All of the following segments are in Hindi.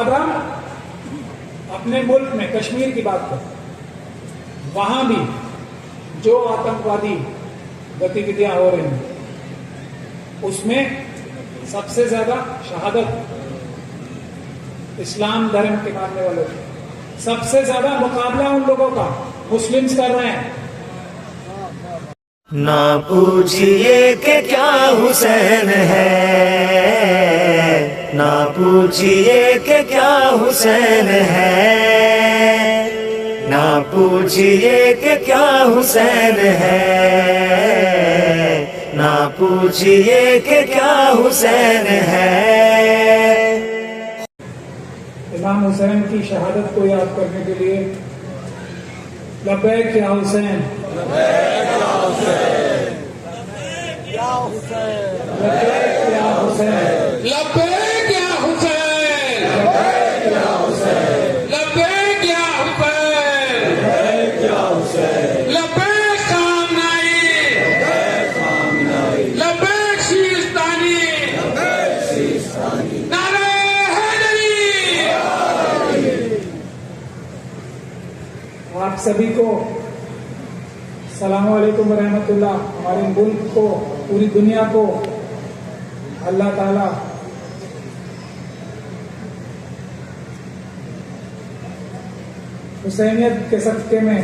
अब हम अपने मुल्क में कश्मीर की बात करें, वहां भी जो आतंकवादी गतिविधियां हो रही हैं उसमें सबसे ज्यादा शहादत इस्लाम धर्म के मानने वालों की, सबसे ज्यादा मुकाबला उन लोगों का मुस्लिम्स कर रहे हैं। ना पूछिए कि क्या हुसैन है, ना पूछिए कि क्या हुसैन है, ना पूछिए कि क्या हुसैन है, ना पूछिए कि क्या हुसैन है। इमाम हुसैन की शहादत को याद करने के लिए लब्बैक या हुसैन, लब्बैक या हुसैन, लब्बैक या हुसैन, लब्बैक या हुसैन, लब्बैक या हुसैन, लब्बैक या हुसैन, लब्बैक या हुसैन, लब्बैक खामनाई, लब्बैक शीरस्तानी, नारे हैदरी। आप सभी को अस्सलामु अलैकुम व रहमतुल्लाह। हमारे मुल्क को, पूरी दुनिया को अल्लाह ताला हुसैनियत के सदक़े में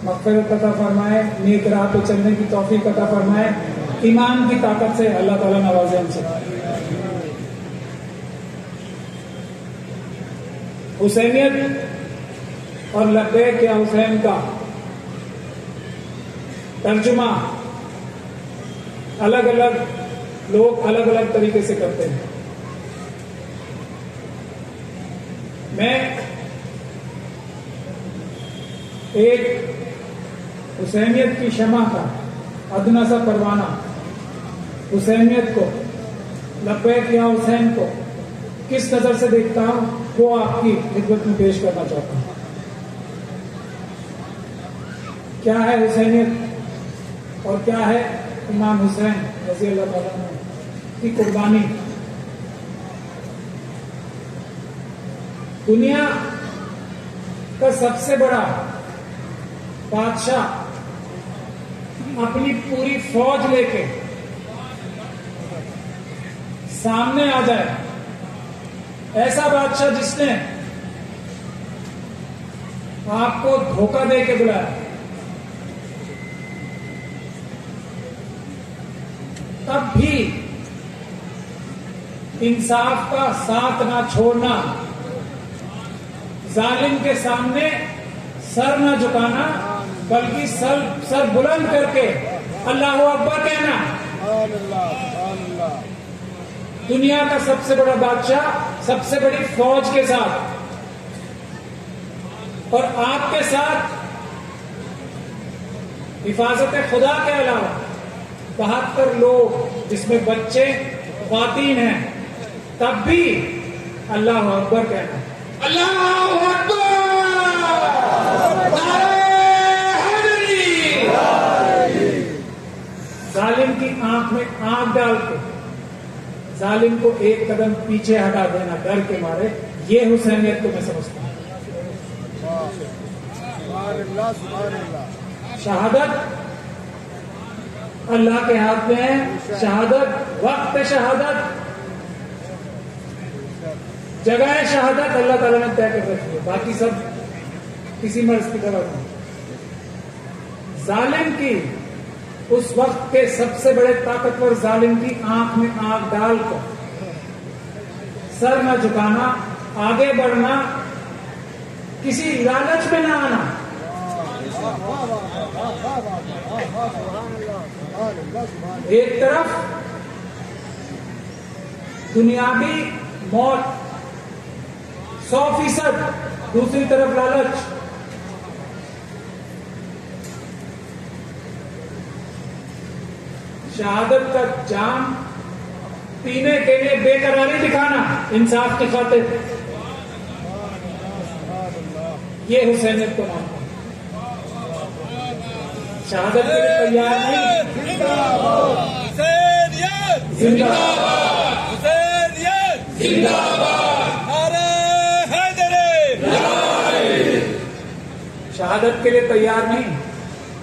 मग़फ़िरत अता फरमाए, नेक राह पे चलने की तौफीक अता फरमाए, ईमान की ताकत से अल्लाह ताला नवाजे हमसे। हुसैनियत और लब्बैक या हुसैन का तर्जुमा अलग अलग लोग अलग अलग तरीके से करते हैं। मैं एक हुसैनियत की शमा का अदना सा परवाना, हुसैनियत को, लब्बैक या हुसैन को किस नजर से देखता हूं वो आपकी खिदमत में पेश करना चाहता हूं। क्या है हुसैनियत और क्या है इमाम हुसैन रज़ी अल्लाह ताला अन्हु की कुर्बानी। दुनिया का सबसे बड़ा बादशाह अपनी पूरी फौज लेके सामने आ जाए, ऐसा बादशाह जिसने आपको धोखा दे के बुलाया, तब भी इंसाफ का साथ ना छोड़ना, जालिम के सामने सर ना झुकाना, बल्कि सर बुलंद करके अल्लाह अकबर कहना। दुनिया का सबसे बड़ा बादशाह सबसे बड़ी फौज के साथ, और आपके साथ हिफाजत खुदा के अलावा 72 लोग जिसमें बच्चे ख्वातीन हैं, तब भी अल्लाह अकबर कहना। अल्लाह अकबर, नारे हैदरी। जालिम की आंख में आंख डाल के जालिम को एक कदम पीछे हटा देना डर के मारे, ये हुसैनियत को मैं समझता हूं। शहादत अल्लाह के हाथ में है, शहादत, वक्त शहादत, जगह शहादत अल्लाह ताला ने तय कर रखी है, बाकी सब किसी मर्ज की तरफ नहीं। जालिम की उस वक्त के सबसे बड़े ताकतवर जालिम की आंख में आंख डालकर सर न झुकाना, आगे बढ़ना, किसी लालच में ना आना। एक तरफ दुनियावी मौत 100%, दूसरी तरफ लालच। शहादत का जाम पीने के लिए बेकरारी दिखाना इंसाफ की खातिर, ये हुसैनियत को मानता हूं। शहादत के लिए तैयार नहीं, जिंदाबाद, नारे हैदरी। शहादत के लिए तैयार नहीं,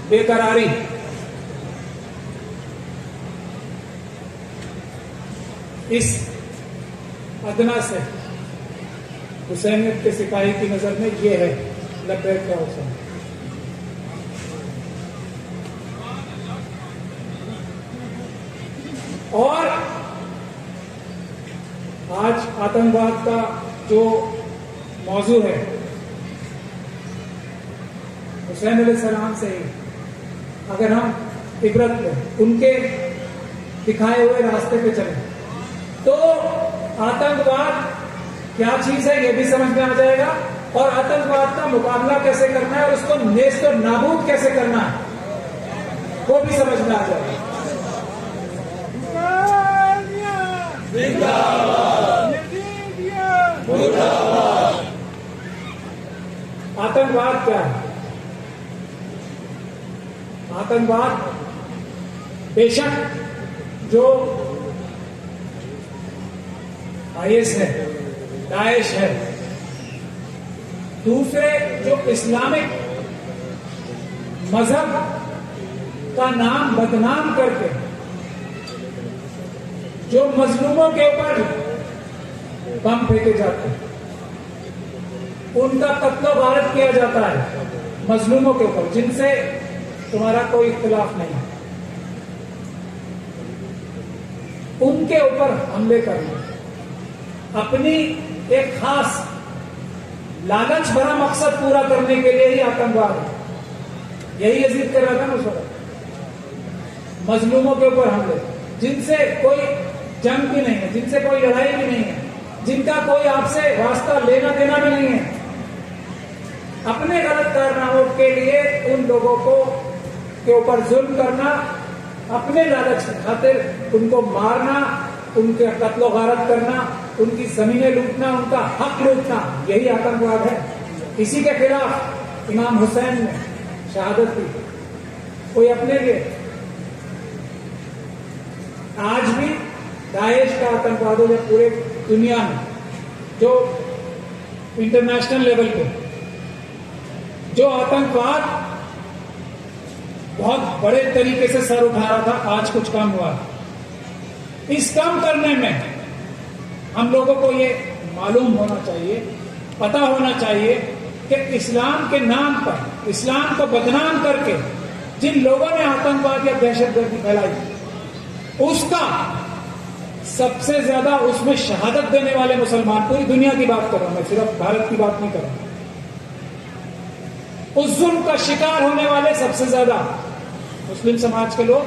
बेकरारी। इस अदना से हुसैनियत के सिपाही की नजर में ये है लब्बैक या हुसैन। और आज आतंकवाद का जो मौजू है, हुसैन अलैहिस्सलाम से ही अगर हम इबरत लें, उनके दिखाए हुए रास्ते पे चलें, तो आतंकवाद क्या चीज है ये भी समझ में आ जाएगा, और आतंकवाद का मुकाबला कैसे करना है और उसको नेस्त और नाबूद कैसे करना है वो भी समझ में आ जाएगा। आतंकवाद क्या है? आतंकवाद बेशक जो आईएस है, दाइश है, दूसरे जो इस्लामिक मजहब का नाम बदनाम करके जो मजलूमों के ऊपर बम फेंके जाते हैं, उनका कत्लो गारत किया जाता है मजलूमों के ऊपर, जिनसे तुम्हारा कोई इख्तिलाफ नहीं है, उनके ऊपर हमले करना अपनी एक खास लालच भरा मकसद पूरा करने के लिए ही आतंकवाद है। यही यजीद कर रहा था ना उस वक्त, मजलूमों के ऊपर हमले, जिनसे कोई जंग भी नहीं है, जिनसे कोई लड़ाई भी नहीं है, जिनका कोई आपसे वास्ता लेना देना भी नहीं है, अपने गलत कारनामों के लिए उन लोगों को के ऊपर जुल्म करना, अपने लालच की खातिर उनको मारना, उनके कत्लो गारत करना, उनकी जमीनें लूटना, उनका हक लूटना, यही आतंकवाद है। इसी के खिलाफ इमाम हुसैन ने शहादत दी, कोई अपने लिए। आज भी दाइश का आतंकवाद हो, जब पूरे दुनिया में जो इंटरनेशनल लेवल पे जो आतंकवाद बहुत बड़े तरीके से सर उठा रहा था, आज कुछ कम हुआ। इस कम करने में हम लोगों को ये मालूम होना चाहिए, पता होना चाहिए कि इस्लाम के नाम पर, इस्लाम को बदनाम करके जिन लोगों ने आतंकवाद या दहशतगर्दी फैलाई, उसका सबसे ज्यादा उसमें शहादत देने वाले मुसलमान, पूरी दुनिया की बात कर रहा हूं मैं, सिर्फ भारत की बात नहीं कर रहा, उस जुल्म का शिकार होने वाले सबसे ज्यादा मुस्लिम समाज के लोग